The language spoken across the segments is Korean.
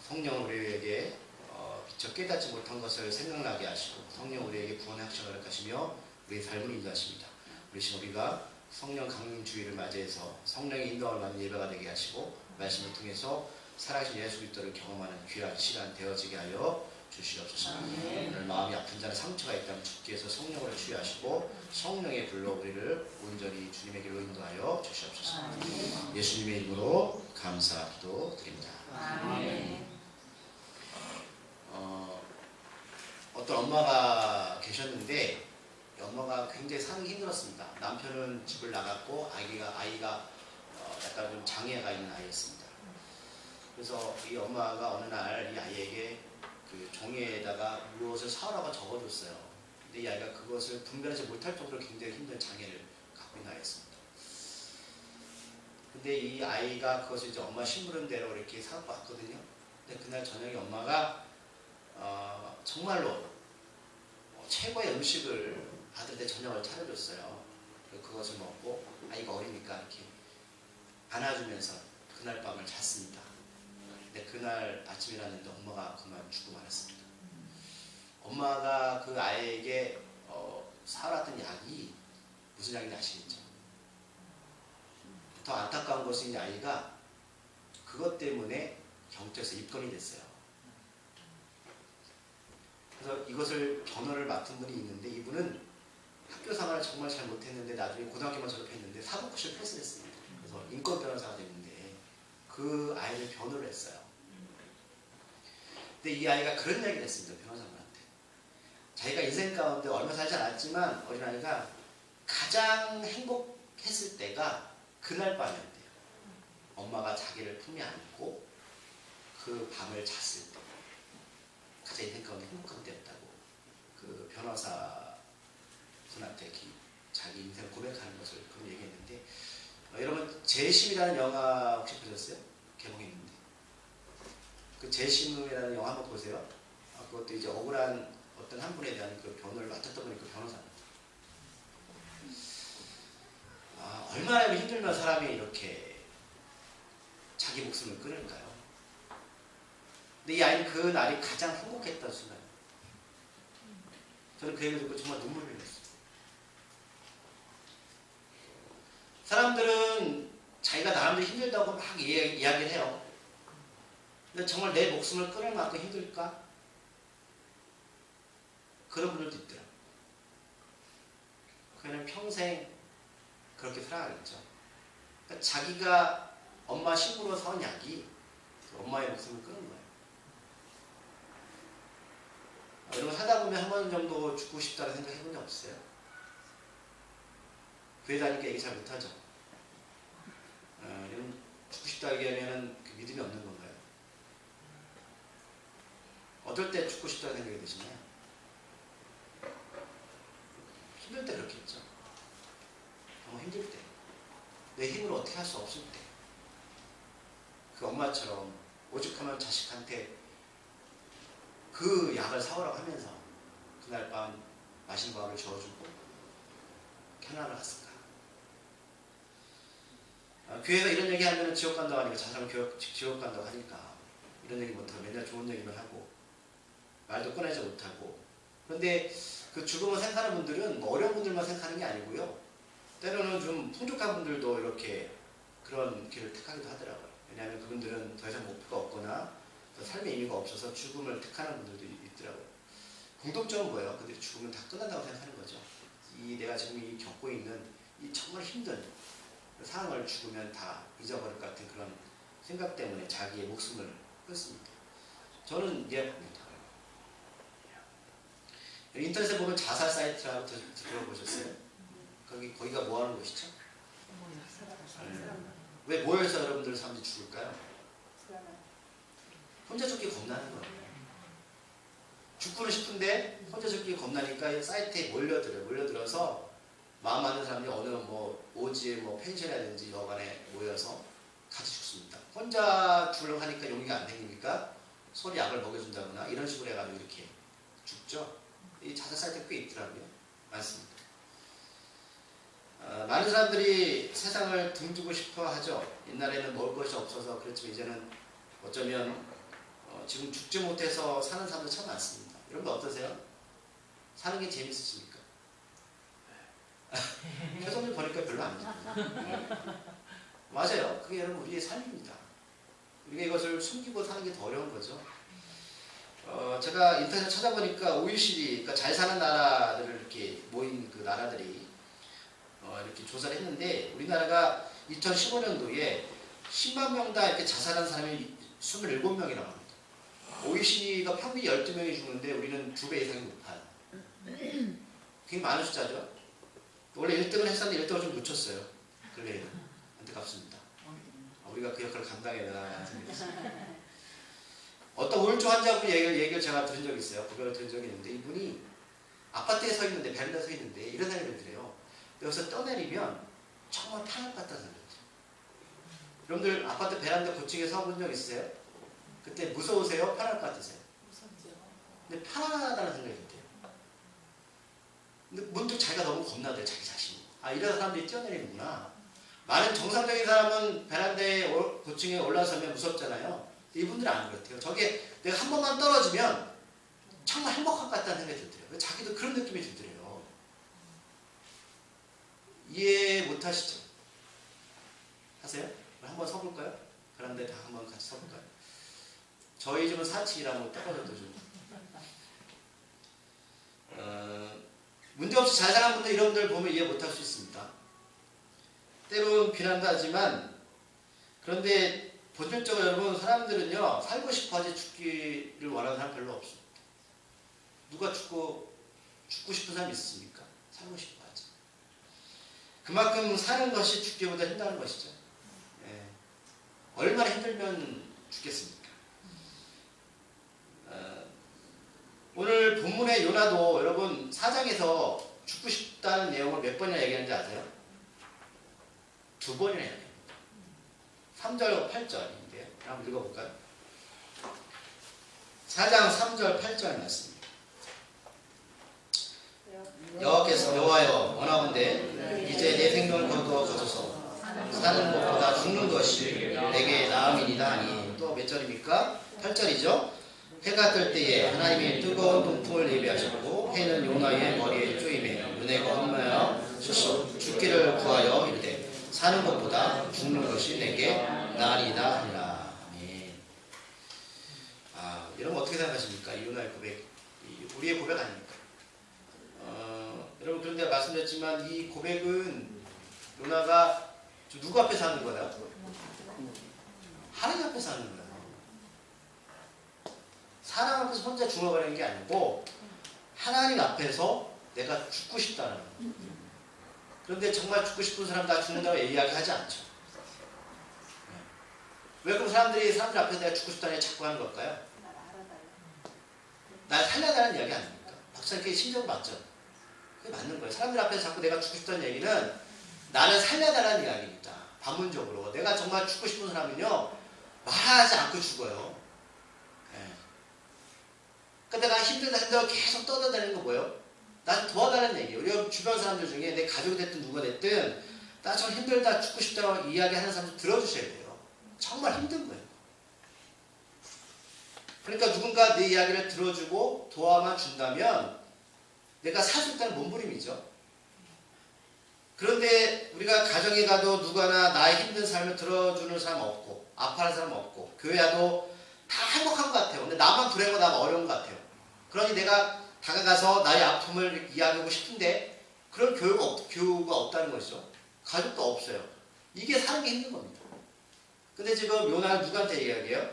성령 우리에게 미처 깨닫지 못한 것을 생각나게 하시고 성령 우리에게 구원의 확신을 허락하시며 우리의 삶을 인도하십니다. 우리가 성령 강림주의를 맞이해서 성령의 인도함을 받는 예배가 되게 하시고 말씀을 통해서 살아계신 예수 그리스도를 경험하는 귀한 시간 되어지게 하여 주시옵소서. 오늘 마음이 아픈 자는 상처가 있다면 주께서 성령으로 치유하시고 성령의 불로 우리를 온전히 주님의 길로 인도하여 주시옵소서. 예수님의 이름으로 감사 기도드립니다. 어떤 엄마가 계셨는데 엄마가 굉장히 사는 힘들었습니다. 남편은 집을 나갔고 아이가 약간 좀 장애가 있는 아이였습니다. 그래서 이 엄마가 어느 날 이 아이에게 그 종이에다가 무엇을 사오라고 적어줬어요. 근데 이 아이가 그것을 분별하지 못할 정도로 굉장히 힘든 장애를 갖고 있는 아이였습니다. 근데 이 아이가 그것을 이제 엄마 심부름 대로 이렇게 사갖고 왔거든요. 근데 그날 저녁에 엄마가 정말로 최고의 음식을 아들한테 저녁을 차려줬어요. 그것을 먹고 아이가 어리니까 이렇게 안아주면서 그날 밤을 잤습니다. 근데 그날 아침에 일어났는데 엄마가 그만 죽고 말았습니다. 엄마가 그 아이에게 사왔던 약이 무슨 약인지 아시겠죠? 더 안타까운 것은 이 아이가 그것 때문에 경찰서 입건이 됐어요. 그래서 이것을 변호를 맡은 분이 있는데 이분은 학교 생활을 정말 잘 못했는데 나중에 고등학교만 졸업했는데 사법고시를 패스했습니다. 그래서 인권 변호사가 됐는데 그 아이를 변호를 했어요. 근데 이 아이가 그런 이야기를 했습니다. 변호사분한테. 자기가 인생 가운데 얼마 살지 않았지만 어린아이가 가장 행복했을 때가 그날 밤이었대요. 엄마가 자기를 품에 안고 그 밤을 잤을 때 가장 인생 가운데 행복한 때였다고 그 변호사 분한테 자기 인생을 고백하는 것을 그런 얘기했는데 여러분 재심이라는 영화 혹시 보셨어요? 개봉했는데 그 재심이라는 영화 한번 보세요. 그것도 이제 억울한 어떤 한 분에 대한 그 변호를 맡았던 분이 그 변호사입니다. 얼마나 힘들면 사람이 이렇게 자기 목숨을 끊을까요? 근데 이 아이는 그 날이 가장 행복했던 순간이에요. 저는 그 얘기를 듣고 정말 눈물을 흘렸어요. 사람들은 자기가 나름대로 힘들다고 막 이야기를 해요. 근데 정말 내 목숨을 끊을 만큼 힘들까? 그런 분들도 있더라고요. 그냥 평생 그렇게 살아가겠죠. 그러니까 자기가 엄마 심부로 사온 약이 엄마의 목숨을 끊은 거예요. 여러분 살다 보면 한 번 정도 죽고 싶다는 생각 해본 적 없어요? 교회 다니니까 얘기 잘 못하죠. 여러분 죽고 싶다 얘기하면 그 믿음이 없는 건가요? 어떨 때 죽고 싶다는 생각이 드시나요? 힘들 때 그렇겠죠. 정말 힘들 때. 내 힘으로 어떻게 할 수 없을 때. 그 엄마처럼 오죽하면 자식한테 그 약을 사오라고 하면서 그날 밤 마신 밥을 저어주고 편안을 갔을까. 교회에서 이런 얘기 하면 지옥 간다고 하니까 저 사람 지옥 간다고 하니까 이런 얘기 못하고 맨날 좋은 얘기만 하고 말도 꺼내지 못하고. 그런데 그 죽음을 생각하는 분들은 뭐 어려운 분들만 생각하는 게 아니고요. 때로는 좀 풍족한 분들도 이렇게 그런 길을 택하기도 하더라고요. 왜냐하면 그분들은 더 이상 목표가 없거나 삶의 의미가 없어서 죽음을 택하는 분들도 있더라고요. 공통점은 뭐예요? 그들이 죽으면 다 끝난다고 생각하는 거죠. 내가 지금 겪고 있는 이 정말 힘든 상황을 죽으면 다 잊어버릴 것 같은 그런 생각 때문에 자기의 목숨을 끊습니다. 저는 이해합니다. 인터넷에 보면 자살 사이트라고 들어보셨어요? 거기가 뭐 하는 곳이죠? 왜 모여서 여러분들 사람들이 죽을까요? 혼자 죽기 겁나는 거예요. 죽고는 싶은데 혼자 죽기 겁나니까 사이트에 몰려들어서 마음 맞는 사람들이 어느 오지에 펜션이라든지 여관에 모여서 같이 죽습니다. 혼자 죽으려고 하니까 용기가 안 생기니까 서로 약을 먹여준다거나 이런 식으로 해가지고 이렇게 죽죠. 이 자살 사이트가 꽤 있더라고요. 많습니다. 많은 사람들이 세상을 등지고 싶어 하죠. 옛날에는 먹을 것이 없어서 그렇지만 이제는 어쩌면 지금 죽지 못해서 사는 사람들 참 많습니다. 여러분 어떠세요? 사는 게 재밌으십니까? 표정을 보니까 별로 아니죠. 맞아요. 그게 여러분 우리의 삶입니다. 우리가 이것을 숨기고 사는 게 더 어려운 거죠. 제가 인터넷 찾아보니까 OECD, 그러니까 잘 사는 나라들을 이렇게 모인 그 나라들이 이렇게 조사를 했는데 우리나라가 2015년도에 10만 명당 이렇게 자살한 사람이 27명이라고 합니다. OECD가 평균 12명이 죽는데 우리는 2배 이상이 높아요. 굉장히 많은 숫자죠. 원래 1등을 했었는데 1등을 좀 놓쳤어요. 그래 안타깝습니다. 우리가 그 역할을 감당해야 되나 생각했습니다. 어떤 우울증 환자분 얘기를 제가 들은 적이 있어요. 고백을 들은 적이 있는데 이분이 아파트에 서 있는데 베란다에 서 있는데 이런 생각이 들어요. 여기서 떠내리면 정말 편할 것 같다는 생각이 들어요. 여러분들 아파트 베란다 고층에 서 본 적 있으세요? 그때 무서우세요? 편할 것 같으세요? 무섭죠. 근데 편안하다는 생각이 들어요. 근데 문득 자기가 너무 겁나대요. 자기 자신이. 아 이런 사람들이 뛰어내리는구나. 많은 정상적인 사람은 베란다에 고층에 올라서면 무섭잖아요. 이분들은 안 그렇대요. 저게 내가 한 번만 떨어지면 정말 행복할 것 같다는 생각이 들더래요. 자기도 그런 느낌이 들더래요. 이해 못 하시죠? 하세요? 한번 서볼까요? 베란다에 다 한번 같이 서볼까요? 저희 집은 4층이라면 떨어져도 좀. 문제없이 잘 사는 분들 이런 분들 보면 이해 못 할 수 있습니다. 때로는 비난도 하지만 그런데 본질적으로 여러분 사람들은요 살고 싶어하지 죽기를 원하는 사람 별로 없습니다. 누가 죽고 싶은 사람 있습니까? 살고 싶어하지. 그만큼 사는 것이 죽기보다 힘든 것이죠. 예. 얼마나 힘들면 죽겠습니까? 오늘 본문의 요나도 여러분 4장에서 죽고 싶다는 내용을 몇 번이나 얘기하는지 아세요? 2번이나 얘기합니다. 3절, 8절인데요. 한번 읽어볼까요? 4장 3절, 8절 말씀입니다. 여호와께서 여호와여 원하건대 이제 내 생명을 거두어 가소서 사는 것보다 죽는 것이 내게 나음이니이다 하니 또 몇 절입니까? 8절이죠. 해가 뜰 때에 하나님이 뜨거운 동풍을 예비하셨고 해는 요나의 머리에 쪼임에 은혜가 험하여 죽기를 구하여 이르되 사는 것보다 죽는 것이 내게 나으리이다 하니라. 아멘. 여러분 어떻게 생각하십니까? 이 요나의 고백, 우리의 고백 아닙니까? 여러분 그런데 말씀드렸지만 이 고백은 요나가 누구 앞에서 하는 거야? 하나님 앞에서 하는 거야. 사람 앞에서 혼자 죽어가는 게 아니고 하나님 앞에서 내가 죽고 싶다는 거야. 그런데 정말 죽고 싶은 사람 다 죽는다고 이야기하지 않죠. 왜 그럼 사람들 앞에서 내가 죽고 싶다는 얘기 자꾸 하는 걸까요? 날 살려달라는 이야기 아닙니까? 박사님께 심정 맞죠? 그게 맞는 거예요. 사람들 앞에서 자꾸 내가 죽고 싶다는 얘기는 나를 살려달라는 이야기입니다. 반문적으로 내가 정말 죽고 싶은 사람은요 말하지 않고 죽어요. 그러니까 내가 힘들다 계속 떠들다니는 거 뭐예요? 나 도와달라는 얘기예요. 우리 주변 사람들 중에 내 가족이 됐든 누가 됐든 나 좀 힘들다 죽고 싶다고 이야기하는 사람들 들어주셔야 돼요. 정말 힘든 거예요. 그러니까 누군가 내 이야기를 들어주고 도와만 준다면 내가 살 수 있다는 몸부림이죠. 그런데 우리가 가정에 가도 누구나 나의 힘든 삶을 들어주는 사람 없고 아파하는 사람 없고 교회 와도 다 행복한 것 같아요. 근데 나만 불행하고 나만 어려운 것 같아요. 그러니 내가 다가가서 나의 아픔을 이야기하고 싶은데 그런 교우가 없다는 것이죠. 가족도 없어요. 이게 사는 게 힘든 겁니다. 근데 지금 요나는 누구한테 이야기해요?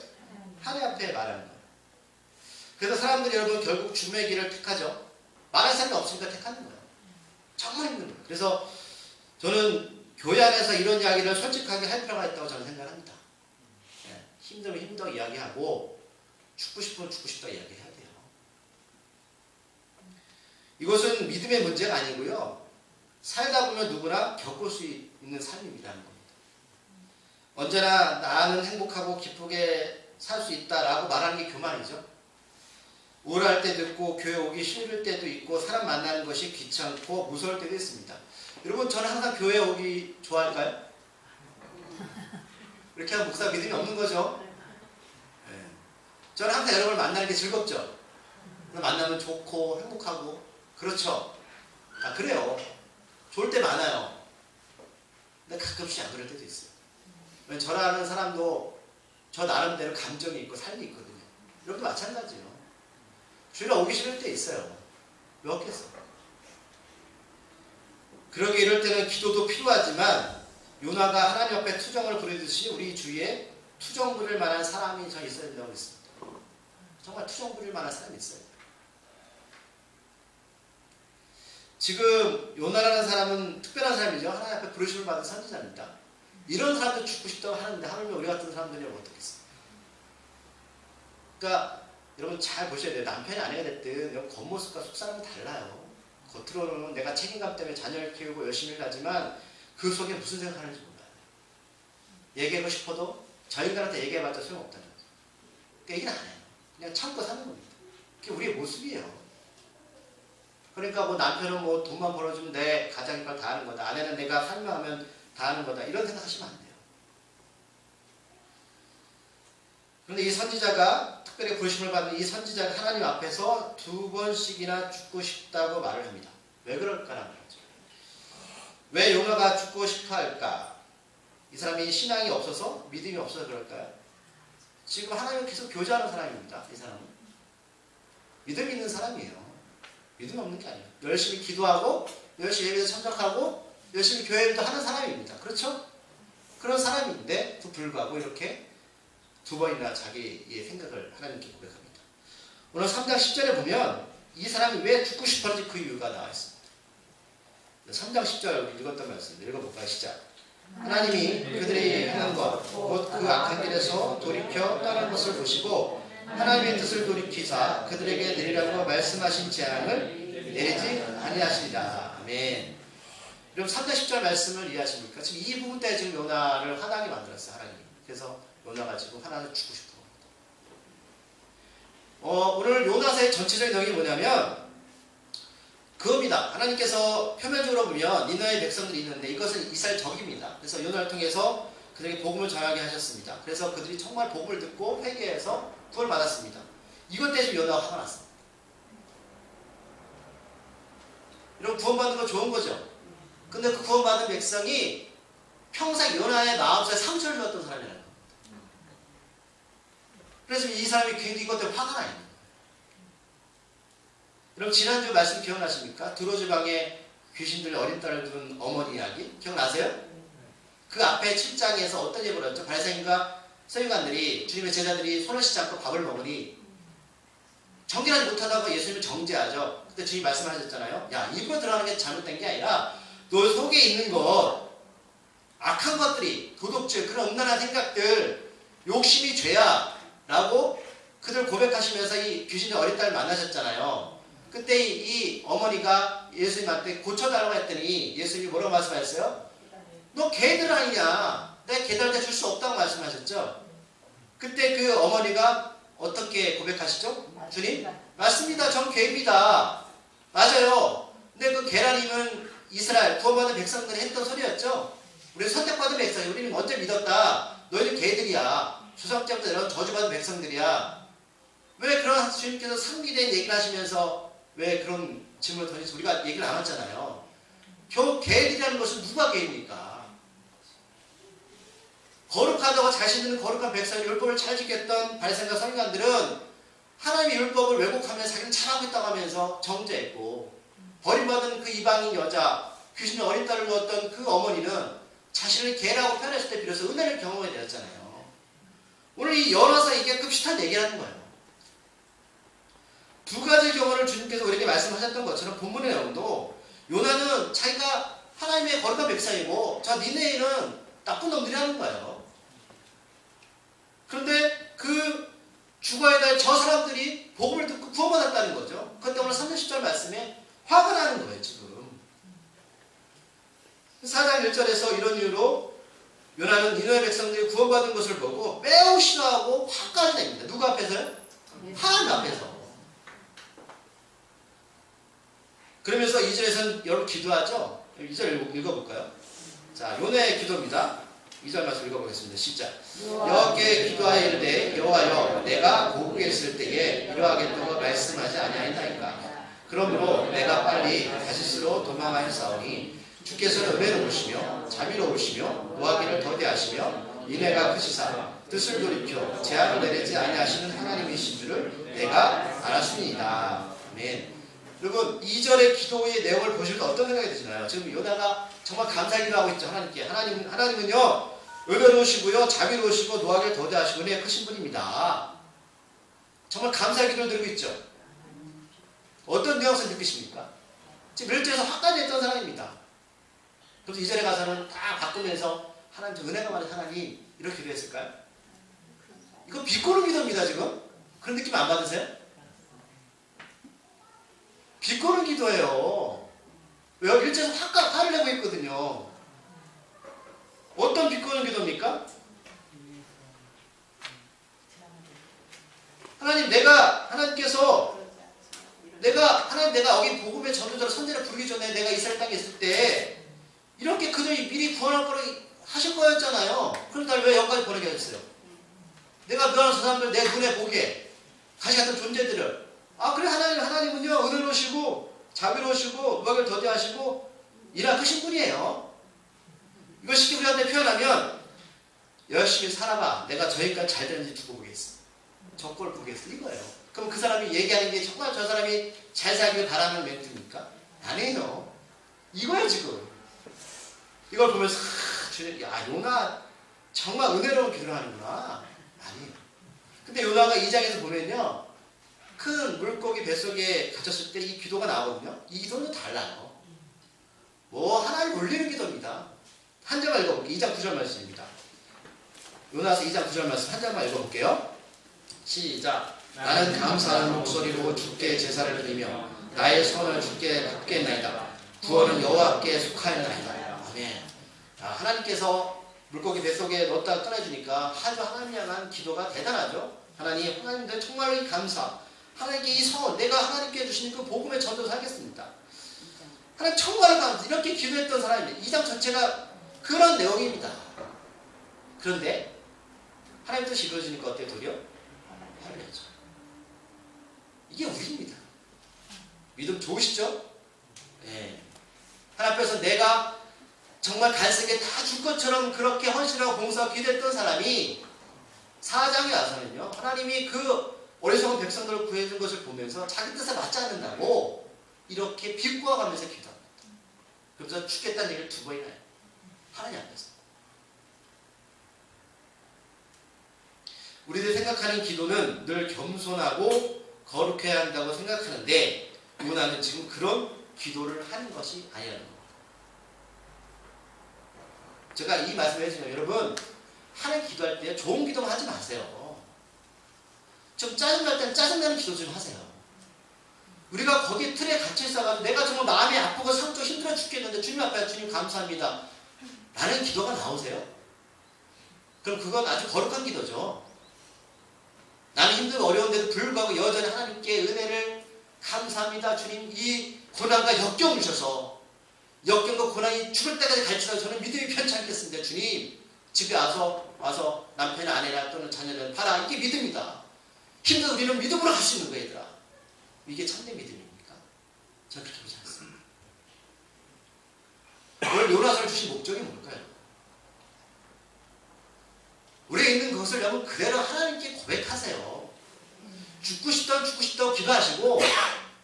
하나님 앞에 말하는 거예요. 그래서 사람들이 여러분 결국 죽음의 길을 택하죠. 말할 사람이 없으니까 택하는 거예요. 정말 힘든 거예요. 그래서 저는 교회 안에서 이런 이야기를 솔직하게 할 필요가 있다고 저는 생각합니다. 힘들면 힘들다고 이야기하고 죽고 싶으면 죽고 싶다고 이야기해야 돼요. 이것은 믿음의 문제가 아니고요. 살다 보면 누구나 겪을 수 있는 삶입니다는 겁니다. 언제나 나는 행복하고 기쁘게 살 수 있다라고 말하는 게 교만이죠. 우울할 때도 있고 교회 오기 싫을 때도 있고 사람 만나는 것이 귀찮고 무서울 때도 있습니다. 여러분 저는 항상 교회 오기 좋아할까요? 이렇게 하면 목사 믿음이 없는 거죠. 네. 저는 항상 여러분을 만나는 게 즐겁죠. 만나면 좋고 행복하고 그렇죠. 아 그래요. 좋을 때 많아요. 근데 가끔씩 안 그럴 때도 있어요. 왜냐면 저라는 사람도 저 나름대로 감정이 있고 삶이 있거든요. 여러분도 마찬가지예요. 주일에 오기 싫을 때 있어요. 왜 없겠어? 그러게 이럴 때는 기도도 필요하지만 요나가 하나님 앞에 투정을 부리듯이 우리 주위에 투정 부릴 만한 사람이 저 있어야 된다고 했습니다. 정말 투정 부릴 만한 사람이 있어요. 지금 요나라는 사람은 특별한 사람이죠. 하나님 앞에 부르심을 받은 선지자입니다. 이런 사람도 죽고 싶다고 하는데 하물며 우리 같은 사람들이라고 어떻겠어요? 그러니까 여러분 잘 보셔야 돼요. 남편이 아내가 됐든 여러분 겉모습과 속사람은 달라요. 겉으로는 내가 책임감 때문에 자녀를 키우고 열심히 하지만 그 속에 무슨 생각하는지 몰라요. 얘기하고 싶어도 저 인간한테 얘기해봤자 소용없다는 거죠. 그러니까 얘기는 안 해요. 그냥 참고 사는 겁니다. 그게 우리의 모습이에요. 그러니까 뭐 남편은 뭐 돈만 벌어주면 내 가장 이빨 다 하는 거다. 아내는 내가 설명하면 다 하는 거다. 이런 생각하시면 안 돼요. 그런데 이 선지자가 특별히 부르심을 받는 이 선지자가 하나님 앞에서 2번씩이나 죽고 싶다고 말을 합니다. 왜 그럴까라는 거죠. 왜 요나가 죽고 싶어 할까? 이 사람이 신앙이 없어서 믿음이 없어서 그럴까요? 지금 하나님을 계속 교제하는 사람입니다. 이 사람은 믿음 있는 사람이에요. 믿음 없는 게 아니에요. 열심히 기도하고 열심히 예배에 참석하고 열심히 교회도 하는 사람입니다. 그렇죠? 그런 사람인데 또 불구하고 이렇게 2번이나 자기의 생각을 하나님께 고백합니다. 오늘 3장 10절에 보면 이 사람이 왜 죽고 싶었는지 그 이유가 나와 있습니다. 3장 10절 읽었던 말씀 읽어볼까요? 시작. 하나님이 그들이 행한 것 곧 그 악한 길에서 돌이켜 떠난 것을 보시고 하나님의 뜻을 돌이키사 그들에게 내리라고 말씀하신 재앙을 내리지 아니하시리라. 아멘. 여러분 3장 10절 말씀을 이해하십니까? 지금 이 부분 때 지금 요나를 화나게 만들었어요. 하나님이. 그래서 요나가 지금 하나를 죽고 싶어 합니다. 오늘 요나서의 전체적인 내용이 뭐냐면 그겁니다. 하나님께서 표면적으로 보면 니느웨 백성들이 있는데 이것은 이스라엘 적입니다. 그래서 요나를 통해서 그들에게 복음을 전하게 하셨습니다. 그래서 그들이 정말 복음을 듣고 회개해서 구원을 받았습니다. 이것 때문에 지금 요나가 화가 났습니다. 이런 구원받는 건 좋은 거죠. 근데 그 구원받은 백성이 평생 요나의 마음속에 상처를 주었던 사람이라는 겁니다. 그래서 이 사람이 굉장히 이것 때문에 화가 나 있는 거예요. 여러분 지난주 말씀 기억나십니까? 두로지방에 귀신들 어린 딸을 둔 어머니 이야기 기억나세요? 그 앞에 7장에서 어떤 일이 벌어졌죠? 바리새인과 서기관들이 주님의 제자들이 손을 씻지 않고 밥을 먹으니 정결하지 못하다고 예수님을 정죄하죠. 그때 주님이 말씀하셨잖아요. 야, 입으로 들어가는 게 잘못된 게 아니라 너 속에 있는 것 악한 것들이 도덕질 그런 음란한 생각들 욕심이 죄야 라고 그들 고백하시면서 이 귀신의 어린 딸을 만나셨잖아요. 그때 이 어머니가 예수님한테 고쳐달라고 했더니 예수님이 뭐라고 말씀하셨어요? 너 개들 아니냐? 내가 개들한테 줄 수 없다고 말씀하셨죠? 그때 그 어머니가 어떻게 고백하시죠? 주님? 맞습니다. 전 개입니다. 맞아요. 근데 그 개라님은 이스라엘 구원받은 백성들이 했던 소리였죠? 우리 선택받은 백성이 우리는 먼저 믿었다. 너희는 개들이야. 조상 때부터 이런 저주받은 백성들이야. 왜 그런 주님께서 상기된 얘기를 하시면서 왜 그런 질문을 던지서 우리가 얘기를 안 했잖아요. 겨우 개들이라는 것은 누가 개입니까? 거룩하다고 자신들은 거룩한 백성의 율법을 잘 지켰던 바리새인과 서기관들은 하나님의 율법을 왜곡하며 자기는 잘하고 있다고 하면서 정죄했고 버림받은 그 이방인 여자 귀신의 어린 딸을 넣었던 그 어머니는 자신을 개라고 표현했을 때 비로소 은혜를 경험하게 되었잖아요. 오늘 이 열어서 이게 급식한 얘기라는 거예요. 두 가지 경우를 주님께서 우리에게 말씀하셨던 것처럼 본문의 내용도 요나는 자기가 하나님의 거룩한 백성이고 저 니네이는 나쁜 놈들이라는 거예요. 그런데 그 죽어야 될 저 사람들이 복음을 듣고 구원받았다는 거죠. 그런데 오늘 3절 10절 말씀에 화가 나는 거예요. 지금 4장 1절에서 이런 이유로 요나는 니느웨 백성들이 구원받은 것을 보고 매우 싫어하고 화까지 냅니다. 누구 앞에서요? 하나님 앞에서. 그러면서 2절에서는 여러분 기도하죠. 2절 읽어볼까요? 자, 요나의 기도입니다. 2절 말씀 읽어보겠습니다. 시작. 여호와께 기도하여 이르되 여호와여 내가 고국에 있을 때에 이러하겠다고 말씀하지 아니하였나이까. 그러므로 내가 빨리 다시스로 도망하였사오니 주께서는 은혜로우시며 자비로우시며 노하기를 더디하시며 인애가 크시사 뜻을 돌이켜 재앙을 내리지 아니하시는 하나님이신 줄을 내가 알았습니다. 아멘. 여러분 2절의 기도의 내용을 보실 때 어떤 생각이 드시나요? 지금 요나가 정말 감사기도 하고 있죠. 하나님께. 하나님은요 은혜로우시고요 자비로우시고 노하기를 더디하시고 은혜가 크신 분입니다. 정말 감사기도를 드리고 있죠. 어떤 뉘앙스를 느끼십니까? 지금 1절에서 화까지 했던 사람입니다. 그래서 2절에 가서는 다 바꾸면서 하나님 좀 은혜가 많은 하나님 이렇게 기도했을까요? 이거 비꼬는 기도입니다. 지금 그런 느낌 안 받으세요? 비꼬는 기도예요. 왜요? 1절에서 화를 내고 있거든요. 어떤 비꼬는 기도입니까? 하나님 하나님께서 내가 여기 복음의 전도자로 선지를 부르기 전에 내가 이스라엘 땅에 있을 때 이렇게 그들이 미리 구원할 거를 하실 거였잖아요. 그런데 날 왜 여기까지 보내게 하셨어요? 내가 묘하는 저 사람들 내 눈에 보게 가시 같은 존재들을 그래 하나님은요 은혜로우시고 자비로우시고 노하기를 더디하시고 일하 크신 분이에요. 이걸 쉽게 우리한테 표현하면 열심히 살아봐. 내가 저희까지 잘 되는지 두고 보겠어. 저꼴 보겠어. 이거예요. 그럼 그 사람이 얘기하는 게 정말 저 사람이 잘 살길 바라는 멘트입니까? 아니에요. 이거예요 지금. 이걸 보면서 야 요나 정말 은혜로운 기도를 하는구나. 아니에요. 근데 요나가 2장에서 보면요 큰 물고기 뱃속에 갇혔을 때 이 기도가 나오거든요. 이 기도는 달라요. 하나님 올리는 기도입니다. 한 절만 읽어볼게요. 2장 9절 말씀입니다. 요나서 2장 9절 말씀 한 절만 읽어볼게요. 시작. 나는 감사하는 목소리로 주께 제사를 드리며 나의 손을 주께 갚겠나이다. 구원은 여호와께 속하였나이다. 아멘. 하나님께서 물고기 뱃속에 넣었다가 꺼내주니까 아주 하나님 향한 기도가 대단하죠. 하나님들 정말로 이 감사. 하나님께 이 성원, 내가 하나님께 주신 그 복음의 전도를 하겠습니다. 하나님 정말 감사. 이렇게 기도했던 사람입니다. 2장 전체가 그런 내용입니다. 그런데 하나님 뜻이 이루어지니까 어때요? 도리어? 화를 내죠. 이게 우리입니다. 믿음 좋으시죠? 네. 하나님 앞에서 내가 정말 간색에 다 줄 것처럼 그렇게 헌신하고 봉사하고 기도했던 사람이 4장에 와서는요 하나님이 그 어리석은 백성들을 구해준 것을 보면서 자기 뜻에 맞지 않는다고 이렇게 비꼬아가면서 기도합니다. 그러면서 죽겠다는 얘기를 2번이나 해요. 하나님 앞에서. 우리들이 생각하는 기도는 늘 겸손하고 거룩해야 한다고 생각하는데 요나는 지금 그런 기도를 하는 것이 아니라는 겁니다. 제가 이 말씀을 해주면 여러분 하나님 기도할 때 좋은 기도만 하지 마세요. 좀 짜증날 때는 짜증나는 기도 좀 하세요. 우리가 거기 틀에 갇혀 있어가지고 내가 정말 마음이 아프고 상처 힘들어 죽겠는데 주님 앞에 주님 감사합니다 라는 기도가 나오세요? 그럼 그건 아주 거룩한 기도죠. 나는 힘들고 어려운데도 불구하고 여전히 하나님께 은혜를 감사합니다. 주님 이 고난과 역경을 주셔서 역경과 고난이 죽을 때까지 갈지라도 저는 믿음이 편치 않겠습니다. 주님 집에 와서 남편이나 아내나 또는 자녀를 봐라. 이게 믿음이다. 힘들어도 우리는 믿음으로 할 수 있는 거야 얘들아. 이게 참된 믿음입니까? 저는 그렇게 보지 않습니다. 오늘 요나서를 주신 목적이 뭘까요? 우리에 있는 것을 여러분 그대로 하나님께 고백하세요. 죽고 싶다고 기도하시고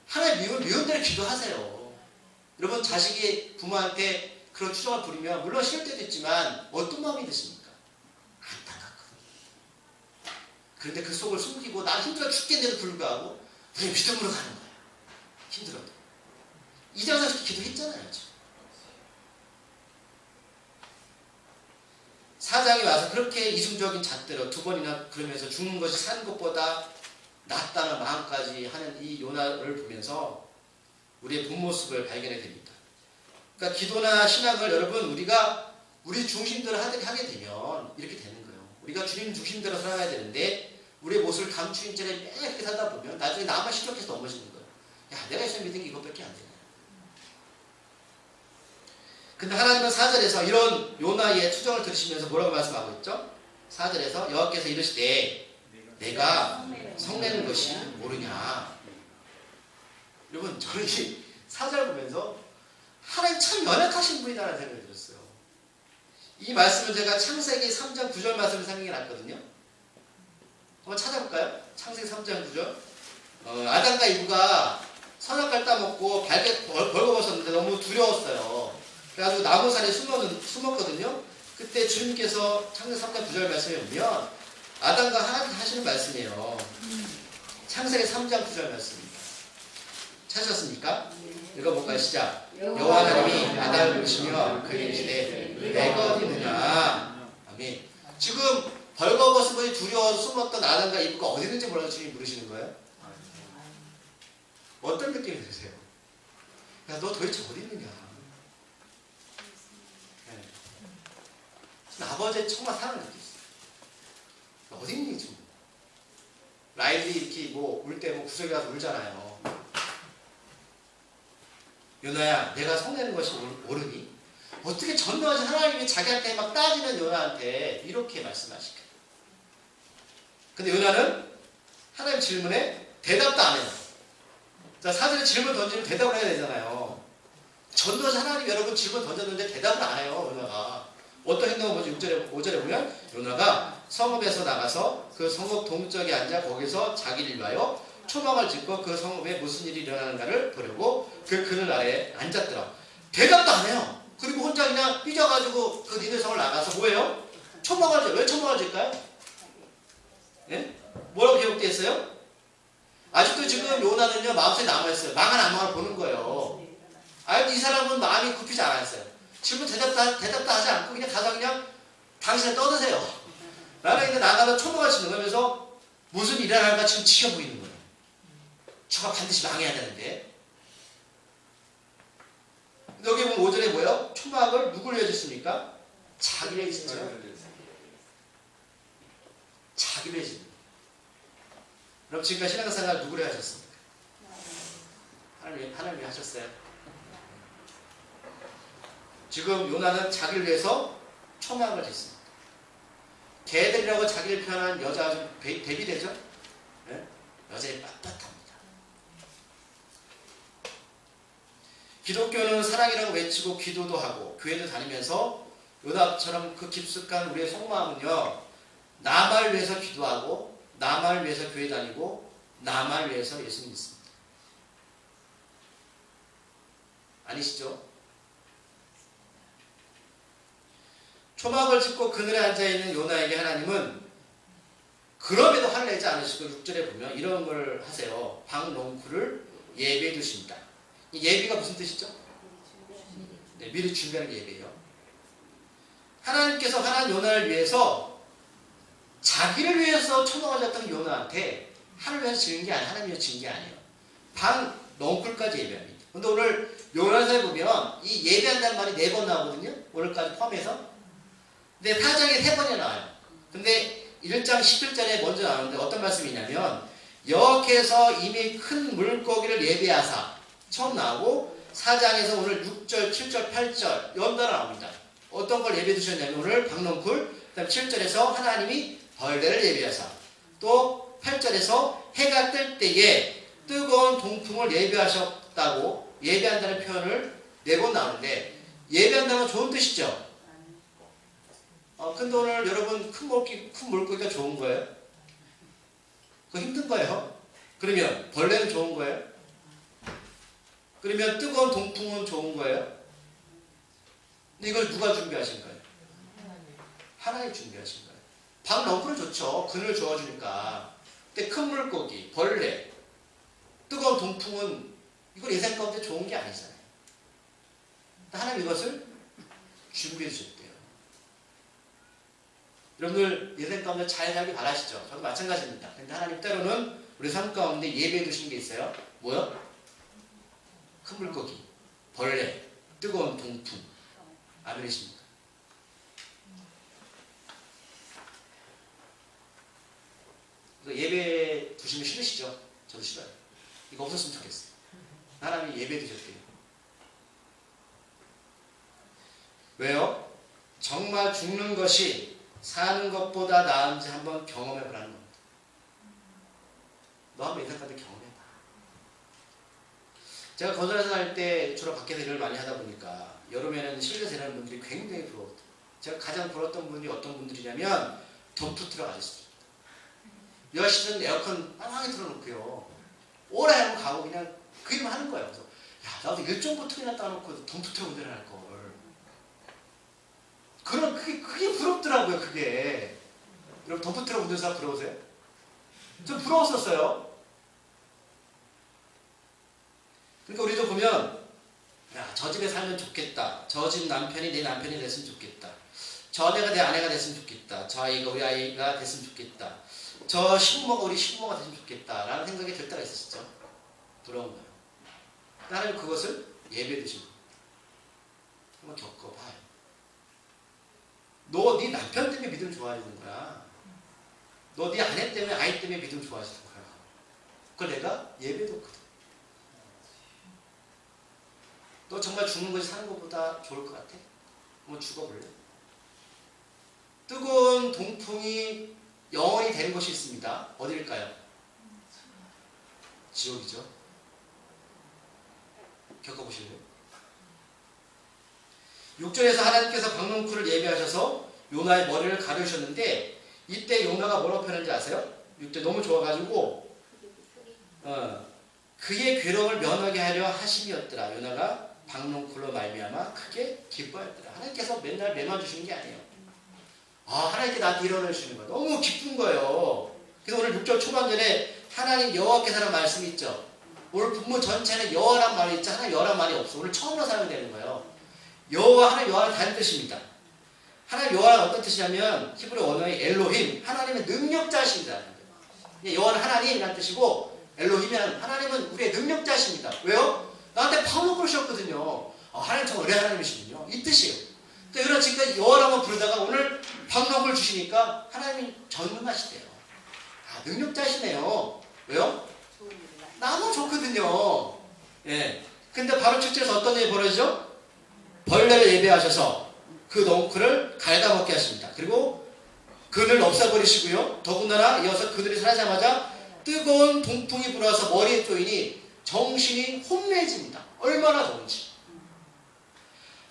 하나님 미운 대로 기도하세요. 여러분 자식이 부모한테 그런 추정을 부리면 물론 싫을 때도 있지만 어떤 마음이 드십니까? 안타깝거든요. 그런데 그 속을 숨기고 난 힘들어 죽겠는데도 불구하고 우리 믿음으로 가는 거예요. 힘들어도. 이장에서 기도했잖아요. 지금. 4장에 와서 그렇게 이중적인 잣대로 2번이나 그러면서 죽는 것이 사는 것보다 낫다는 마음까지 하는 이 요나를 보면서 우리의 본 모습을 발견해 됩니다. 그러니까 기도나 신앙을 여러분 우리가 우리 중심대로 하게 되면 이렇게 되는 거예요. 우리가 주님 중심대로 살아가야 되는데 우리의 모습을 감추인 채 매일 이렇게 살다 보면 나중에 나만 실족해서 넘어지는 거예요. 야 내가 예수 믿은 게 이것밖에 안 되냐. 근데 하나님은 4절에서 이런 요나의 투정을 들으시면서 뭐라고 말씀하고 있죠? 4절에서 여호와께서 이르시되 내가 성내는 것이 모르냐. 여러분 저는 이 4절 보면서 하나님 참 연약하신 분이다라는 생각이 들었어요. 이 말씀은 제가 창세기 3장 9절 말씀을 생각이 났거든요. 한번 찾아볼까요? 창세기 3장 9절. 아담과 이브가 선악과를 따먹고 벌거벗었는데 너무 두려웠어요. 그래가지고 나무산에 숨었거든요. 그때 주님께서 창세기 3장 9절 말씀에 보면 아담과 하나님 하시는 말씀이에요. 창세기 3장 9절 말씀입니다. 찾으셨습니까? 읽어볼까요? 시작. 여호와 하나님이 아담을 부르시며 그에게 이르시되 내가 어디 있느냐. 아멘. 지금 벌거벗음이 두려워서 숨었던 아담과 이브가 어디 있는지 몰라서 주님이 부르시는 거예요? 어떤 느낌이 드세요? 야, 너 도대체 어디 있느냐? 네. 아버지의 정말 사랑을 느꼈어요. 어디 있니 지금? 라일이 이렇게 울 때 구석에 가서 울잖아요. 요나야, 내가 성내는 것이 옳으니? 어떻게 전능하신 하나님이 자기한테 막 따지는 요나한테 이렇게 말씀하실까요? 근데 요나는 하나님 질문에 대답도 안 해요. 자, 사전에 질문 던지면 대답을 해야 되잖아요. 전능하신 하나님 여러분 질문 던졌는데 대답을 안 해요, 요나가. 어떤 행동을 보지? 5절에 보면 요나가 성읍에서 나가서 그 성읍 동쪽에 앉아 거기서 자기를 위하여 초막을 짓고 그 성읍에 무슨 일이 일어나는가를 보려고 그 그늘 아래에 앉았더라. 대답도 안 해요. 그리고 혼자 그냥 삐져가지고 그 니느성을 나가서 뭐예요? 초막을 짓어요. 왜 초막을 짓을까요? 예? 뭐라고 기록되어 있어요? 아직도 지금 요나는요 마음속에 남아있어요. 망한 악망을 보는 거예요. 이 사람은 마음이 굽히지 않았어요. 질문 대답도 하지 않고 그냥 가서 그냥 당신을 떠드세요. 나는 이제 나가서 초막을 짓는 거면서 무슨 일을 할까 지금 지켜 보이는 거예요. 저가 반드시 망해야 되는데. 여기 보면 5절에 뭐예요? 초막을 누굴 위해 짓습니까? 자기를 위해 짓죠. 자기를 위해 짓는 거예요. 그럼 지금까지 신앙생활 누구를 위해 하셨습니까? 하나님 위해 하셨어요. 지금 요나는 자기를 위해서 초막을 짓습니다. 개들이라고 자기를 표현한 여자가 좀 대비되죠? 네? 여자의 빳빳합니다. 기독교는 사랑이라고 외치고 기도도 하고 교회도 다니면서 요나처럼 그 깊숙한 우리의 속마음은요, 나만 위해서 기도하고 나만 위해서 교회 다니고 나만 위해서 예수 믿습니다. 아니시죠? 초막을 짓고 그늘에 앉아있는 요나에게 하나님은 그럼에도 화를 내지 않으시고 6절에 보면 이런 걸 하세요. 방농쿨을 예배해 두십니다. 이 예비가 무슨 뜻이죠? 네, 미리 준비하는 예배예요. 하나님께서 화난 요나를 위해서 자기를 위해서 초막을 졌던 요나한테 하나님을 위해서 지은 게 아니에요. 하나님을 위해서 지은 게 아니에요. 방농쿨까지 예배합니다. 근데 오늘 요나서에 보면 이 예배한다는 말이 4번 나오거든요. 오늘까지 포함해서. 근데 4장에 3번이 나와요. 근데 1장 17절에 먼저 나오는데 어떤 말씀이냐면 여호와께서 이미 큰 물고기를 예배하사 처음 나오고 4장에서 오늘 6절, 7절, 8절 연달아 나옵니다. 어떤 걸 예배 드셨냐면 오늘 방농쿨, 그 다음 7절에서 하나님이 벌레를 예배하사 또 8절에서 해가 뜰 때에 뜨거운 동풍을 예배하셨다고 예배한다는 표현을 4번 나오는데 예배한다는 건 좋은 뜻이죠. 근데 오늘 여러분 큰 물고기가 좋은 거예요? 그거 힘든 거예요? 그러면 벌레는 좋은 거예요? 그러면 뜨거운 동풍은 좋은 거예요? 근데 이걸 누가 준비하신 거예요? 하나님 준비하신 거예요. 방농쿨은 좋죠. 그늘 좋아주니까. 근데 큰 물고기, 벌레, 뜨거운 동풍은 이걸 예상 가운데 좋은 게 아니잖아요. 하나님 이것을 준비해 주셨대요. 여러분들 예생 가운데 잘 살기 바라시죠? 저도 마찬가지입니다. 근데 하나님 때로는 우리 삶 가운데 예배해 두신 게 있어요. 뭐요? 큰 물고기, 벌레, 뜨거운 동풍. 아멘이십니까? 그래서 예배 두시면 싫으시죠? 저도 싫어요. 이거 없었으면 좋겠어요. 하나님이 예배 두셨대요. 왜요? 정말 죽는 것이 사는 것보다 나은지 한번 경험해보라는 겁니다. 너 한번 인생 가운데 경험해봐. 제가 거주에서 살 때 주로 밖에서 일을 많이 하다 보니까 여름에는 실내에서 일하는 분들이 굉장히 부러웠어요. 제가 가장 부러웠던 분이 어떤 분들이냐면 덤프트럭 아저씨입니다. 여시는 에어컨 빵빵히 틀어놓고요. 오래 하면 가고 그냥 그 일만 하는 거예요. 그래서 야, 나도 일정부 틀이나 따놓고 덤프트럭 운전할 걸. 그런 그게 부럽더라고요. 그게. 여러분 덤프트럭 운전사 부러우세요? 좀 부러웠었어요. 그러니까 우리도 보면 야, 저 집에 살면 좋겠다. 저 집 남편이 내 남편이 됐으면 좋겠다. 저 아내가 내 아내가 됐으면 좋겠다. 저 아이가 우리 아이가 됐으면 좋겠다. 저 시부모가 우리 시부모가 됐으면 좋겠다. 라는 생각이 들 때가 있었죠. 부러운 거예요. 나는 그것을 예배 드신 겁니다. 한번 겪어봐요. 너 네 남편 때문에 믿음 좋아지는 거야. 너 네 아내 때문에 아이 때문에 믿음 좋아지는 거야. 그걸 내가 예배했거든. 너 정말 죽는 것이 사는 것보다 좋을 것 같아? 한번 죽어볼래? 뜨거운 동풍이 영원히 되는 것이 있습니다. 어디일까요? 지옥이죠. 겪어보실래요? 6절에서 하나님께서 박농쿨을 예비하셔서 요나의 머리를 가르셨는데 이때 요나가 뭐라고 표현하는지 아세요? 6절 너무 좋아가지고 그의 괴로움을 면하게 하려 하심이었더라. 요나가 박농쿨로 말미암아 크게 기뻐했더라. 하나님께서 맨날 매만 주시는 게 아니에요. 하나님께 나한테 일어나 주시는 거예요. 너무 기쁜 거예요. 그래서 오늘 6절 초반전에 하나님 여호와께서라는 말씀이 있죠. 오늘 본문 전체는 여호와란 말이 있죠. 하나님 여호와란 말이 없어. 오늘 처음으로 사용되는 거예요. 여호와, 하나님 여호와는 다른 뜻입니다. 하나님 여호와는 어떤 뜻이냐면 히브리 원어의 엘로힘, 하나님의 능력자십니다. 여호와는 하나님이라는 뜻이고 엘로힘이라는 하나님은 우리의 능력자십니다. 왜요? 나한테 파묵을 주셨거든요. 하나님 정말 의뢰 하나님이시군요. 이 뜻이에요. 그래서 지금까지 여호와라고 부르다가 오늘 박록을 주시니까 하나님이 전능하시대요. 능력자시네요. 왜요? 너무 좋거든요. 예. 근데 바로 7절에서 어떤 일이 벌어지죠? 벌레를 예배하셔서 그 농쿨을 갉아먹게 하십니다. 그리고 그늘을 없애버리시고요. 더군다나 이어서 그늘이 사라지자마자 뜨거운 동풍이 불어와서 머리에 쪼이니 정신이 혼미해집니다. 얼마나 더운지.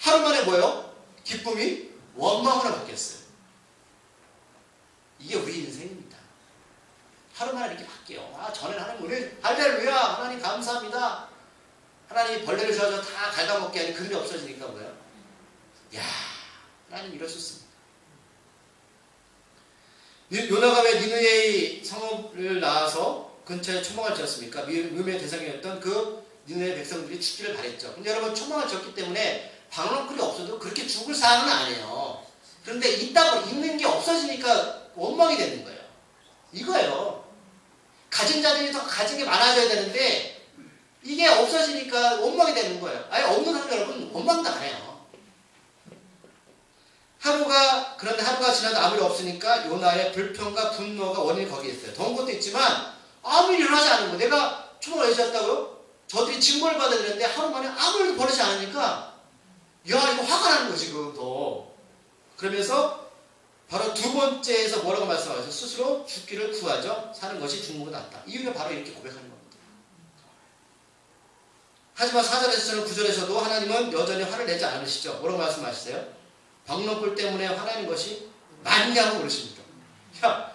하루 만에 뭐예요? 기쁨이 원망으로 바뀌었어요. 이게 우리 인생입니다. 하루 만에 이렇게 바뀌어요. 전에는 하나님 우리 할렐루야 하나님 감사합니다. 하나님이 벌레를 주셔서 다 갉아먹게 하니 그늘이 없어지니까 뭐예요? 야, 하나님 이럴 수 있습니다. 요나가 왜 니느웨의 성읍을 나와서 근처에 초막을 지었습니까? 위험의 대상이었던 그 니느웨 백성들이 죽기를 바랬죠. 근데 여러분 초막을 지었기 때문에 방랑쿨이 없어도 그렇게 죽을 상황은 아니에요. 그런데 있는 게 없어지니까 원망이 되는 거예요. 이거예요. 가진 자들이 더 가진 게 많아져야 되는데 이게 없어지니까 원망이 되는 거예요. 아예 없는 사람 여러분 원망도 안 해요. 그런데 하루가 지나도 아무 일 없으니까 요나의 불평과 분노가 원인이 거기에 있어요. 더운 것도 있지만 아무 일이 일어나지 않은 거예요. 내가 총을 왜 쐈다고요? 저들이 징벌을 받아야 되는데 하루 만에 아무 일도 벌어지지 않으니까 야 이거 화가 나는 거 지금 더. 그러면서 바로 두 번째에서 뭐라고 말씀하셔서 스스로 죽기를 구하죠. 사는 것이 죽는 것보다 낫다. 이유가 바로 이렇게 고백하는 겁니다. 하지만 4절에서는 9절에서도 하나님은 여전히 화를 내지 않으시죠. 뭐라고 말씀하시세요? 박농쿨 때문에 화나는 것이 맞냐고 그러십니다. 야,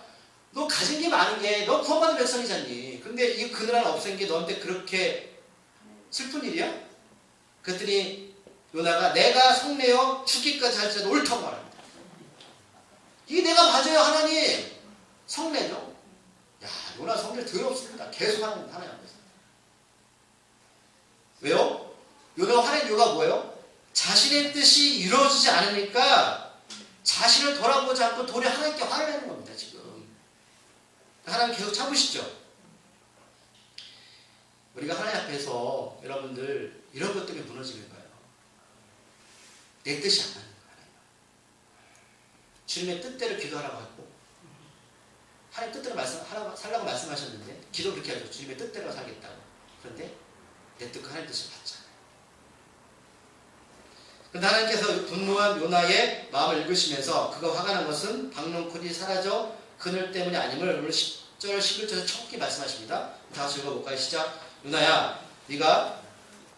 너 가진 게 많은 게 너 구원받은 백성이잖니. 근데 이 그늘 하나 없앤 게 너한테 그렇게 슬픈 일이야? 그랬더니 요나가 내가 성내어 죽기까지 할지라도 옳다고 말합니다. 이게 내가 맞아요 하나님. 성내죠. 야, 요나 성내 더럽습니다. 계속 하나님 앞에서. 왜요? 요나가 화낸 이유가 뭐예요? 자신의 뜻이 이루어지지 않으니까 자신을 돌아보지 않고 도리어 하나님께 화를 내는 겁니다. 지금 하나님 계속 참으시죠. 우리가 하나님 앞에서 여러분들 이런 것 때문에 무너지는 거예요. 내 뜻이 안 맞는 거예요. 주님의 뜻대로 기도하라고 하고 하나님 뜻대로 살라고 말씀하셨는데 기도 그렇게 하죠. 주님의 뜻대로 살겠다고. 그런데 내 뜻과 하나님 뜻을 받잖아요. 그런데 하나님께서 분노한 요나의 마음을 읽으시면서 그가 화가 난 것은 박농쿨이 사라져 그늘 때문이 아님을 오늘 10절 11절에서 정확히 말씀하십니다. 다시 읽어볼까요? 시작. 요나야 네가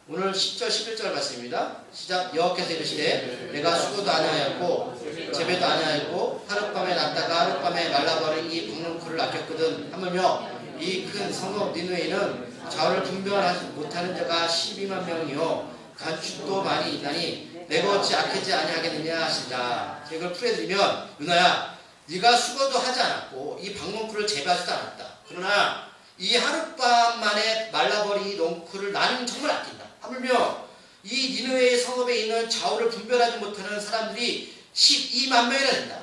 오늘 10절 11절 말씀입니다. 시작. 여호와께서 이르시되 내가 수고도 아니하였고 재배도 아니하였고 하룻밤에 났다가 하룻밤에 말라버린 이 박농쿨을 아꼈거든. 하물며 이 큰 성읍 니느웨는 좌우를 분별하지 못하는 자가 12만 명이요 간축도 많이 있나니 내가 어찌 악하지 아니하겠느냐 하시니라. 이걸 풀어드리면 요나야 네가 수고도 하지 않았고 이 박농쿨을 재배하지도 않았다. 그러나 이 하룻밤 만에 말라버린 이 농쿨을 나는 정말 아낀다. 하물며 이 니느웨의 성읍에 있는 좌우를 분별하지 못하는 사람들이 12만 명이나 된다.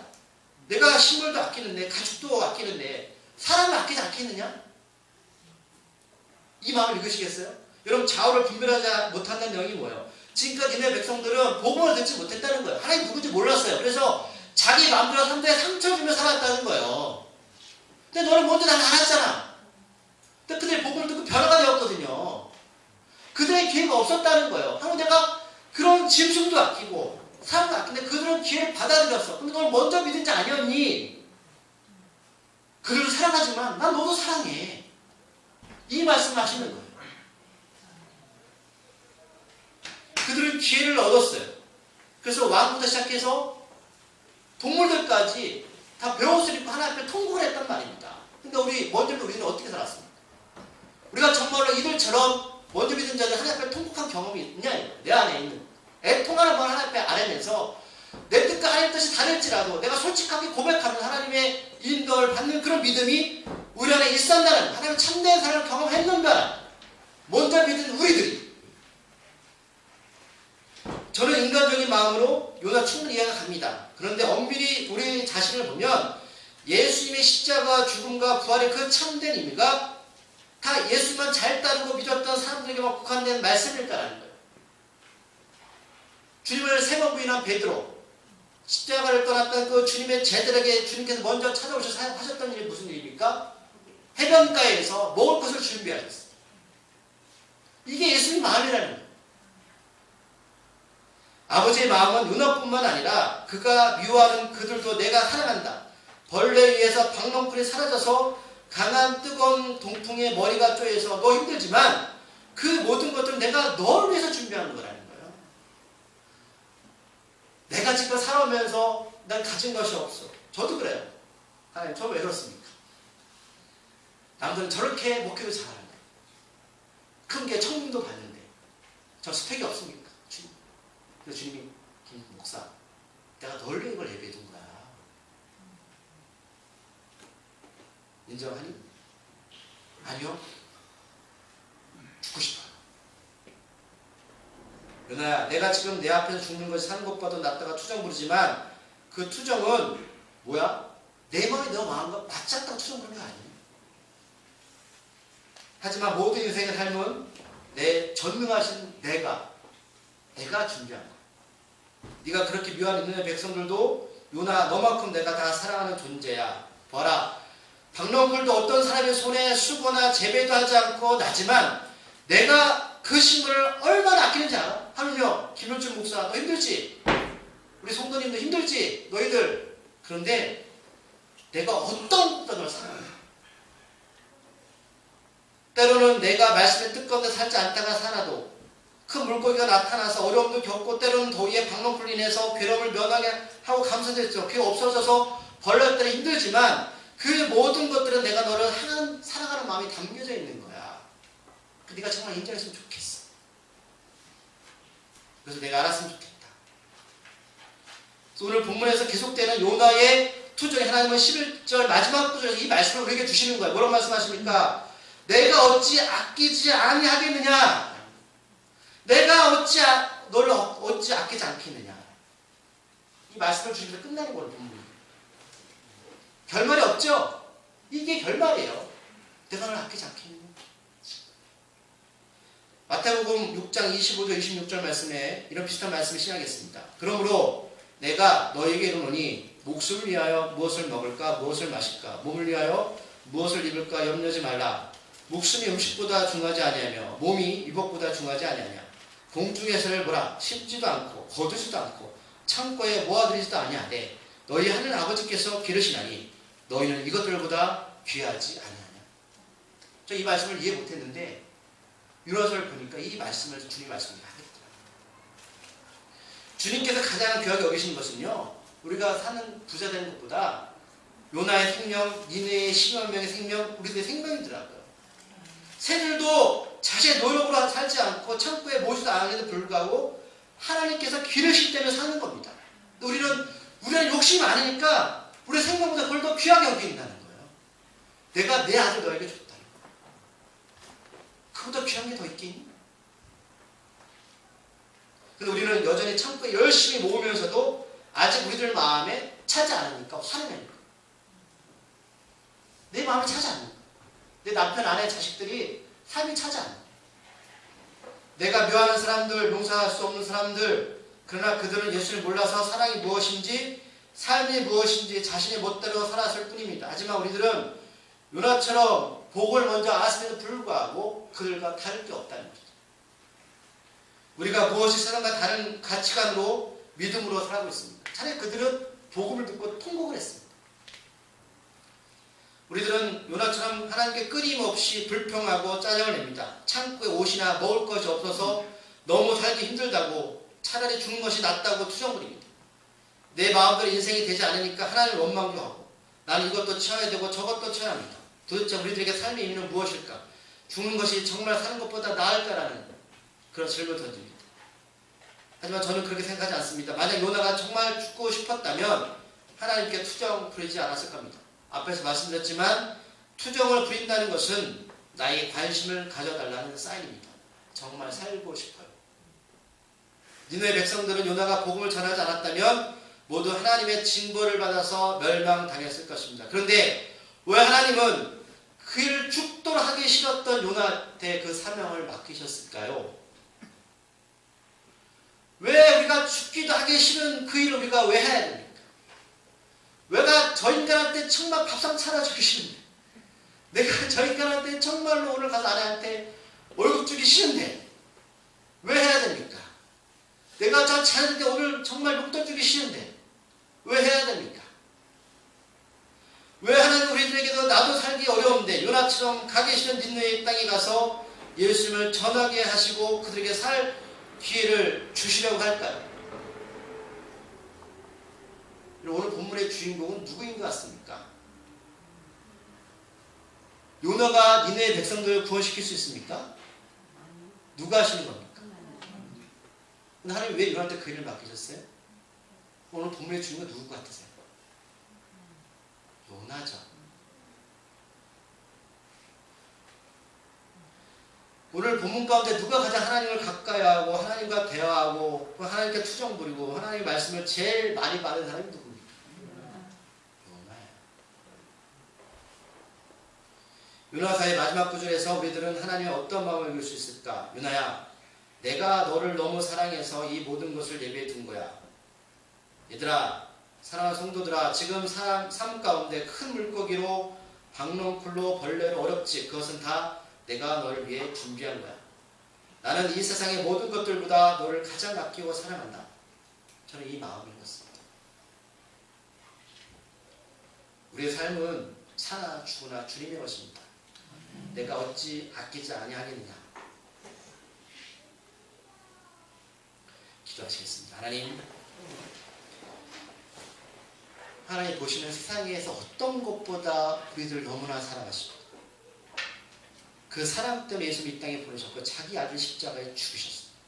내가 식물도 아끼는데 가축도 아끼는데 사람을 아끼지 않겠느냐? 이 마음을 읽으시겠어요? 여러분 좌우를 분별하지 못한다는 내용이 뭐예요? 지금까지 니느웨 백성들은 복음을 듣지 못했다는 거예요. 하나님 누군지 몰랐어요. 그래서 자기 마음대로 상대에 상처 주며 살았다는 거예요. 근데 너는 먼저 날 알았잖아. 근데 그들이 복음을 듣고 변화가 되었거든요. 그들의 기회가 없었다는 거예요. 하나님 내가 그런 짐승도 아끼고 사람도 아끼는데 그들은 기회를 받아들였어. 근데 널 먼저 믿은 자 아니었니? 그들을 사랑하지만 난 너도 사랑해. 이 말씀을 하시는 거예요. 그들은 기회를 얻었어요. 그래서 왕부터 시작해서 동물들까지 다 배옷을 입고 하나님 앞에 통곡을 했단 말입니다. 근데 우리는 어떻게 살았습니까? 우리가 정말로 이들처럼 먼저 믿은 자들 하나님 앞에 통곡한 경험이 있냐? 내 안에 있는 애통하는 마음을 하나님 앞에 알아내면서 내 뜻과 하나님 뜻이 다를지라도 내가 솔직하게 고백하면 하나님의 인도를 받는 그런 믿음이 우리 안에 있었다는 하나님 참된 사랑을 경험했는가? 먼저 믿은 우리들이. 저는 인간적인 마음으로 요나 충분히 이해가 갑니다. 그런데 엄밀히 우리 자신을 보면 예수님의 십자가 죽음과 부활의 그 참된 의미가 다 예수만 잘 따르고 믿었던 사람들에게만 국한된 말씀일까라는 거예요. 주님을 세 번 부인한 베드로, 십자가를 떠났던 그 주님의 제들에게 주님께서 먼저 찾아오셔서 하셨던 일이 무슨 일입니까? 해변가에서 먹을 것을 준비하셨어요. 이게 예수님 마음이라는 거예요. 아버지의 마음은 요나뿐만 아니라 그가 미워하는 그들도 내가 사랑한다. 벌레에 의해서 박농쿨이 사라져서 강한 뜨거운 동풍에 머리가 쪼여서 너 힘들지만 그 모든 것들은 내가 너를 위해서 준비하는 거라는 거예요. 내가 지금 살아오면서 난 가진 것이 없어. 저도 그래요. 하나님 저 왜 그렇습니까? 남들은 저렇게 목회도 잘하는데 큰 게 청문도 받는데 저 스펙이 없습니까? 주님. 그래서 주님이 김 목사 내가 널 위해 이걸 예배해 둔 거야. 인정하니? 아니요. 죽고 싶어요. 요나야 내가 지금 내 앞에서 죽는 것이 사는 것보다 낫다가 투정 부르지만 그 투정은 뭐야? 내 마음이 너 마음과 맞지 않다고 투정 부르는 거 아니에요. 하지만 모든 인생의 삶은 내 전능하신 내가 준비한 거야. 네가 그렇게 미워하는 니느웨 백성들도 요나 너만큼 내가 다 사랑하는 존재야. 봐라. 박농쿨도 어떤 사람의 손에 수고나 재배도 하지 않고 나지만 내가 그 식물을 얼마나 아끼는지 알아? 하물며 김현준 목사 너 힘들지? 우리 성도님도 힘들지? 너희들. 그런데 내가 어떤 걸 사랑해. 때로는 내가 말씀의 뜻 가운데 살지 않다가 살아도 큰 물고기가 나타나서 어려움도 겪고 때로는 더위에 박농쿨로 인해서 괴로움을 면하게 하고 감사했죠. 그게 없어져서 벌레들이 힘들지만 그 모든 것들은 내가 너를 사랑하는 마음이 담겨져 있는 거야. 네가 정말 인정했으면 좋겠어. 그래서 내가 알았으면 좋겠다. 오늘 본문에서 계속되는 요나의 투정이 하나님은 11절 마지막 구절에서 이 말씀을 우리에게 주시는 거예요. 뭐라고 말씀하십니까? 내가 어찌 아끼지 아니하겠느냐? 내가 너를 어찌 아끼지 않겠느냐? 이 말씀을 주시면서 끝나는 거예요. 본문이. 결말이 없죠? 이게 결말이에요. 내가 너를 아끼지 않겠느냐? 마태복음 6장 25절 26절 말씀에 이런 비슷한 말씀을 시작하겠습니다. 그러므로 내가 너에게 이르노니 목숨을 위하여 무엇을 먹을까 무엇을 마실까 몸을 위하여 무엇을 입을까 염려하지 말라. 목숨이 음식보다 중하지 아니하며 몸이 위복보다 중하지 아니하냐. 공중에서를 뭐라 심지도 않고 거두지도 않고 창고에 모아들이지도 아니하되 너희 하늘 아버지께서 기르시나니 너희는 이것들보다 귀하지 아니하냐. 저 이 말씀을 이해 못했는데 유라서를 보니까 이 말씀을 주님 말씀이 하겠더라고요. 주님께서 가장 귀하게 여기시는 것은요, 우리가 사는 부자 되는 것보다 요나의 생명, 니네의 10만 명의 생명, 우리들의 생명이더라고요. 새들도 자신의 노력으로 살지 않고 창고에 모지도 않아도 불구하고 하나님께서 기르실 때는 사는 겁니다. 우리는 욕심이 많으니까 우리 생명보다 그걸 더 귀하게 여긴다는 거예요. 내가 내 아들 너에게 줬다는 거예요. 그보다 귀한 게 더 있겠니? 근데 우리는 여전히 창고에 열심히 모으면서도 아직 우리들 마음에 차지 않으니까 화를 내는 거예요. 내 마음에 차지 않는 거예요. 내 남편, 아내, 자식들이 삶이 차지 않는 거예요. 내가 묘하는 사람들, 용서할 수 없는 사람들, 그러나 그들은 예수를 몰라서 사랑이 무엇인지, 삶이 무엇인지 자신의 멋대로 살았을 뿐입니다. 하지만 우리들은 요나처럼 복을 먼저 알았음에도 불구하고 그들과 다를 게 없다는 거죠. 우리가 무엇이 세상과 다른 가치관으로 믿음으로 살고 있습니다. 차라리 그들은 복음을 듣고 통곡을 했습니다. 우리들은 요나처럼 하나님께 끊임없이 불평하고 짜증을 냅니다. 창고에 옷이나 먹을 것이 없어서 너무 살기 힘들다고, 차라리 죽는 것이 낫다고 투정 부립니다. 내 마음대로 인생이 되지 않으니까 하나님을 원망도 하고, 나는 이것도 채워야 되고 저것도 채워야 합니다. 도대체 우리들에게 삶의 의미는 무엇일까? 죽는 것이 정말 사는 것보다 나을까라는 그런 질문을 던집니다. 하지만 저는 그렇게 생각하지 않습니다. 만약 요나가 정말 죽고 싶었다면 하나님께 투정 부리지 않았을 겁니다. 앞에서 말씀드렸지만 투정을 부린다는 것은 나에게 관심을 가져달라는 사인입니다. 정말 살고 싶어요. 니느웨 백성들은 요나가 복음을 전하지 않았다면 모두 하나님의 징벌을 받아서 멸망당했을 것입니다. 그런데 왜 하나님은 그 일을 죽도록 하기 싫었던 요나한테 그 사명을 맡기셨을까요? 왜 우리가 죽기도 하기 싫은 그 일을 우리가 왜 해야 됩니까? 내가 저 인간한테 정말 밥상 차려주기 싫은데, 내가 저 인간한테 정말로 오늘 가서 아내한테 월급 주기 싫은데 왜 해야 됩니까? 내가 저 자녀한테 오늘 정말 용돈 주기 싫은데 왜 해야 됩니까? 왜 하나님 우리들에게도 나도 살기 어려운데 요나처럼 가기 싫은 니느웨 땅에 가서 예수님을 전하게 하시고 그들에게 살 기회를 주시려고 할까요? 오늘 본문의 주인공은 누구인 것 같습니까? 요나가 니느웨 백성들을 구원시킬 수 있습니까? 누가 하시는 겁니까? 근데 하나님 왜 요나한테 그 일을 맡기셨어요? 오늘 본문의 주인공은 누구 같으세요? 요나죠. 오늘 본문 가운데 누가 가장 하나님을 가까이 하고 하나님과 대화하고 하나님께 투정 부리고 하나님의 말씀을 제일 많이 받은 사람이 누굽니까? 요나예요. 요나서의 마지막 구절에서 우리들은 하나님의 어떤 마음을 읽을 수 있을까? 요나야, 내가 너를 너무 사랑해서 이 모든 것을 예비해 둔 거야. 얘들아, 사랑하는 성도들아, 지금 삶 가운데 큰 물고기로 박넝쿨로 벌레로 어렵지. 그것은 다 내가 너를 위해 준비한 거야. 나는 이 세상의 모든 것들보다 너를 가장 아끼고 사랑한다. 저는 이 마음인 것입니다. 우리의 삶은 사나 죽으나 주님의 것입니다. 내가 어찌 아끼지 아니하겠느냐. 기도하시겠습니다. 하나님 보시는 세상에서 어떤 것보다 우리들 너무나 사랑하십니다. 그 사랑 때문에 예수님 이 땅에 보내셨고 자기 아들 십자가에 죽으셨습니다.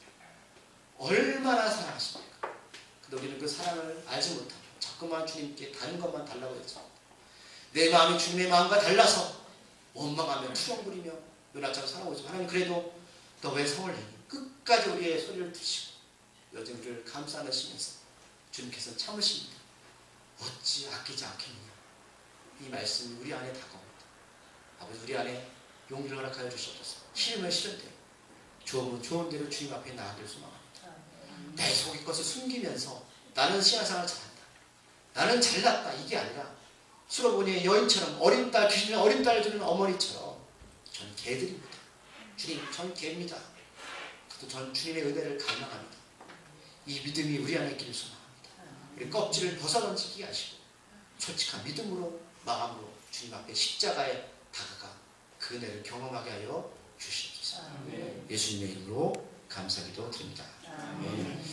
얼마나 사랑하십니까? 근데 우리는 그 사랑을 알지 못하고 자꾸만 주님께 다른 것만 달라고 했죠. 내 마음이 주님의 마음과 달라서 원망하며 투정 부리며 요나처럼 살아오지만 하나님 그래도 너 왜 성을 내니? 끝까지 우리의 소리를 들으시고 여전히 우리를 감싸 안으시면서 주님께서 참으십니다. 어찌 아끼지 않겠느냐. 이 말씀이 우리 안에 다가옵니다. 아버지 우리 안에 용기를 허락하여 주시옵소서. 싫으면 싫은 대로, 좋으면 좋은 대로 주님 앞에 나아갈 소망합니다. 내 속의 것을 숨기면서 나는 신앙생활을 잘한다, 나는 잘났다 이게 아니라 수로보니의 여인처럼 어린 딸, 귀신의 어린 딸을 주는 어머니처럼 전 개들입니다. 주님 전 개입니다. 또 전 주님의 은혜를 갈망합니다. 이 믿음이 우리 안에 있기를 소망합니다. 우리 껍질을 벗어던지기 하시고 솔직한 믿음으로 마음으로 주님 앞에 십자가에 다가가 그 은혜를 경험하게 하여 주시옵소서. 예수님의 이름으로 감사기도 드립니다. 아멘.